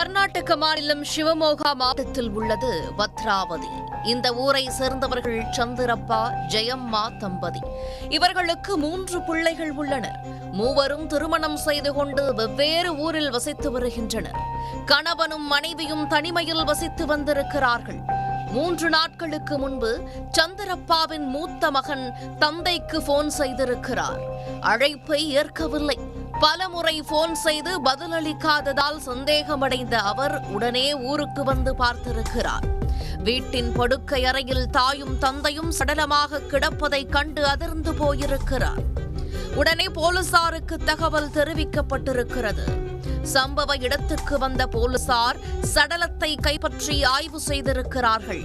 கர்நாடக மாநிலம் சிவமோகா மாவட்டத்தில் உள்ளது பத்ராவதி. இந்த ஊரை சேர்ந்தவர்கள் சந்திரப்பா, ஜெயம்மா தம்பதி. இவர்களுக்கு 3 பிள்ளைகள் உள்ளனர். மூவரும் திருமணம் செய்து கொண்டு வெவ்வேறு ஊரில் வசித்து வருகின்றனர். கணவனும் மனைவியும் தனிமையில் வசித்து வந்திருக்கிறார்கள். 3 நாட்களுக்கு முன்பு சந்திரப்பாவின் மூத்த மகன் தந்தைக்கு போன் செய்திருக்கிறார். அழைப்பை ஏற்கவில்லை. பலமுறை போன் செய்து பதிலளிக்காததால் சந்தேகமடைந்த அவர் உடனே ஊருக்கு வந்து பார்த்திருக்கிறார். வீட்டின் படுக்கை அறையில் தாயும் தந்தையும் சடலமாக கிடப்பதை கண்டு அதிர்ந்து போயிருக்கிறார். உடனே போலீசாருக்கு தகவல் தெரிவிக்கப்பட்டிருக்கிறது. சம்பவ இடத்துக்கு வந்த போலீசார் சடலத்தை கைப்பற்றி ஆய்வு செய்திருக்கிறார்கள்.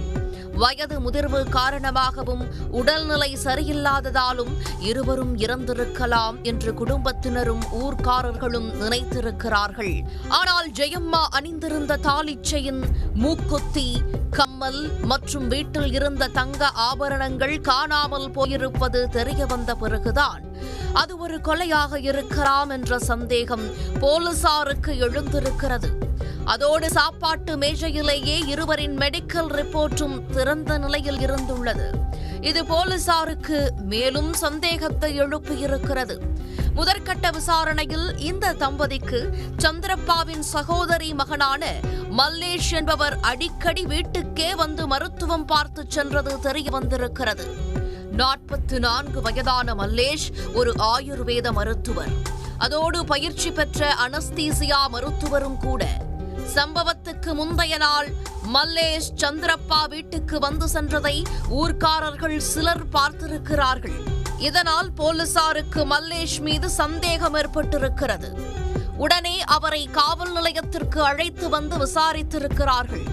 வயது முதிர்வு காரணமாகவும் உடல்நிலை சரியில்லாததாலும் இருவரும் இறந்திருக்கலாம் என்று குடும்பத்தினரும் ஊர்க்காரர்களும் நினைத்திருக்கிறார்கள். ஆனால் ஜெயம்மா அணிந்திருந்த தாலிச் செயின், மூக்குத்தி, கம்மல் மற்றும் வீட்டில் இருந்த தங்க ஆபரணங்கள் காணாமல் போயிருப்பது தெரிய வந்த பிறகுதான் அது ஒரு கொலையாக இருக்கலாம் என்ற சந்தேகம் போலீசாருக்கு எழுந்திருக்கிறது. அதோடு சாப்பாட்டு மேஜையிலேயே இருவரின் மெடிக்கல் ரிப்போர்ட்டும் திறந்த நிலையில் இருந்துள்ளது. இது போலீசாருக்கு மேலும் சந்தேகத்தை எழுப்பியிருக்கிறது. முதற்கட்ட விசாரணையில் இந்த தம்பதிக்கு சந்திரப்பாவின் சகோதரி மகனான மல்லேஷ் என்பவர் அடிக்கடி வீட்டுக்கே வந்து மருத்துவம் பார்த்து சென்றது தெரிய வந்திருக்கிறது. 44 வயதான மல்லேஷ் ஒரு ஆயுர்வேத மருத்துவர். அதோடு பயிற்சி பெற்ற அனஸ்தீசியா மருத்துவரும் கூட. சம்பவத்துக்கு முந்தைய நாள் மல்லேஷ் சந்திரப்பா வீட்டுக்கு வந்து சென்றதை ஊர்க்காரர்கள் சிலர் பார்த்திருக்கிறார்கள். இதனால் போலீசாருக்கு மல்லேஷ் மீது சந்தேகம் ஏற்பட்டிருக்கிறது. உடனே அவரை காவல் நிலையத்திற்கு அழைத்து வந்து விசாரித்திருக்கிறார்கள்.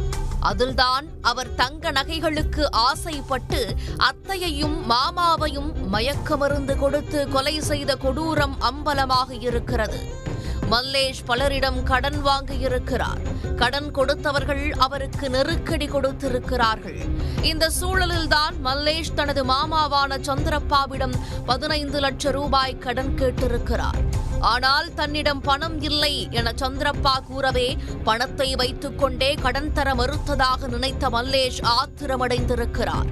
அதில்தான் அவர் தங்க நகைகளுக்கு ஆசைப்பட்டு அத்தையையும் மாமாவையும் மயக்க மருந்து கொடுத்து கொலை செய்த கொடூரம் அம்பலமாக இருக்கிறது. மல்லேஷ் பலரிடம் கடன் வாங்கியிருக்கிறார். கடன் கொடுத்தவர்கள் அவருக்கு நெருக்கடி கொடுத்திருக்கிறார்கள். இந்த சூழலில்தான் மல்லேஷ் தனது மாமாவான சந்திரப்பாவிடம் 15 லட்சம் ரூபாய் கடன் கேட்டிருக்கிறார். ஆனால் தன்னிடம் பணம் இல்லை என சந்திரப்பா கூறவே பணத்தை வைத்துக் கொண்டே கடன் தர மறுத்ததாக நினைத்த மல்லேஷ் ஆத்திரமடைந்திருக்கிறார்.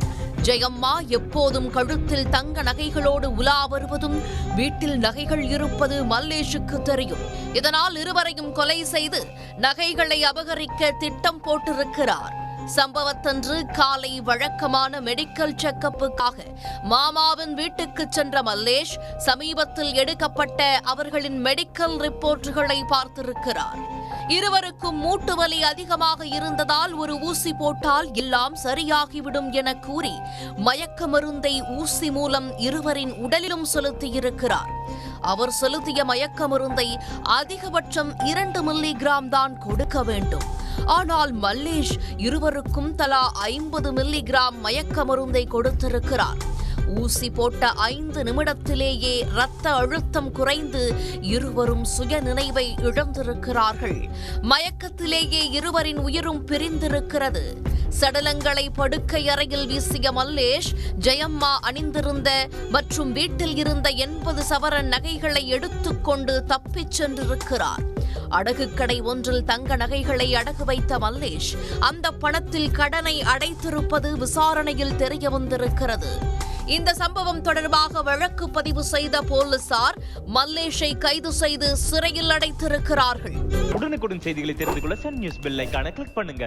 ஜெயம்மா எப்போதும் கழுத்தில் தங்க நகைகளோடு உலா வருவதும் வீட்டில் நகைகள் இருப்பது மல்லேஷுக்கு தெரியும். இதனால் இருவரையும் கொலை செய்து நகைகளை அபகரிக்க திட்டம் போட்டிருக்கிறார். சம்பவத்தன்று காலை வழக்கமான மெடிக்கல் செக்கப்புக்காக மாமாவின் வீட்டுக்கு சென்ற மல்லேஷ் சமீபத்தில் எடுக்கப்பட்ட அவர்களின் மெடிக்கல் ரிப்போர்ட்டுகளை பார்த்திருக்கிறார். இருவருக்கும் மூட்டு வலி அதிகமாக இருந்ததால் ஒரு ஊசி போட்டால் எல்லாம் சரியாகிவிடும் என கூறி மயக்க மருந்தை ஊசி மூலம் இருவரின் உடலிலும் செலுத்தியிருக்கிறார். அவர் செலுத்திய மயக்க மருந்தை அதிகபட்சம் 2 மில்லிகிராம் தான் கொடுக்க வேண்டும். ஆனால் மல்லேஷ் இருவருக்கும் தலா 50 மில்லிகிராம் மயக்க மருந்தை கொடுத்திருக்கிறார். ஊசி போட்ட 5 நிமிடத்திலேயே இரத்த அழுத்தம் குறைந்து இருவரும் சுய நினைவை இழந்திருக்கிறார்கள். மயக்கத்திலேயே இருவரின் உயிரும் பிரிந்திருக்கிறது. சடலங்களை படுக்கை அறையில் வீசிய மல்லேஷ் ஜெயம்மா அணிந்திருந்த மற்றும் வீட்டில் இருந்த 80 சவரன் நகைகளை எடுத்துக்கொண்டு தப்பிச் சென்றிருக்கிறார். அடகு கடை ஒன்றில் தங்க நகைகளை அடகு வைத்த மல்லேஷ் அந்த பணத்தில் கடனை அடைத்திருப்பது விசாரணையில் தெரிய வந்திருக்கிறது. இந்த சம்பவம் தொடர்பாக வழக்கு பதிவு செய்த போலீசார் மல்லேஷை கைது செய்து சிறையில் அடைத்திருக்கிறார்கள். உடனுக்குடன் செய்திகளை தெரிந்து கொள்ள சன் நியூஸ் பெல் ஐகானை கிளிக் பண்ணுங்க.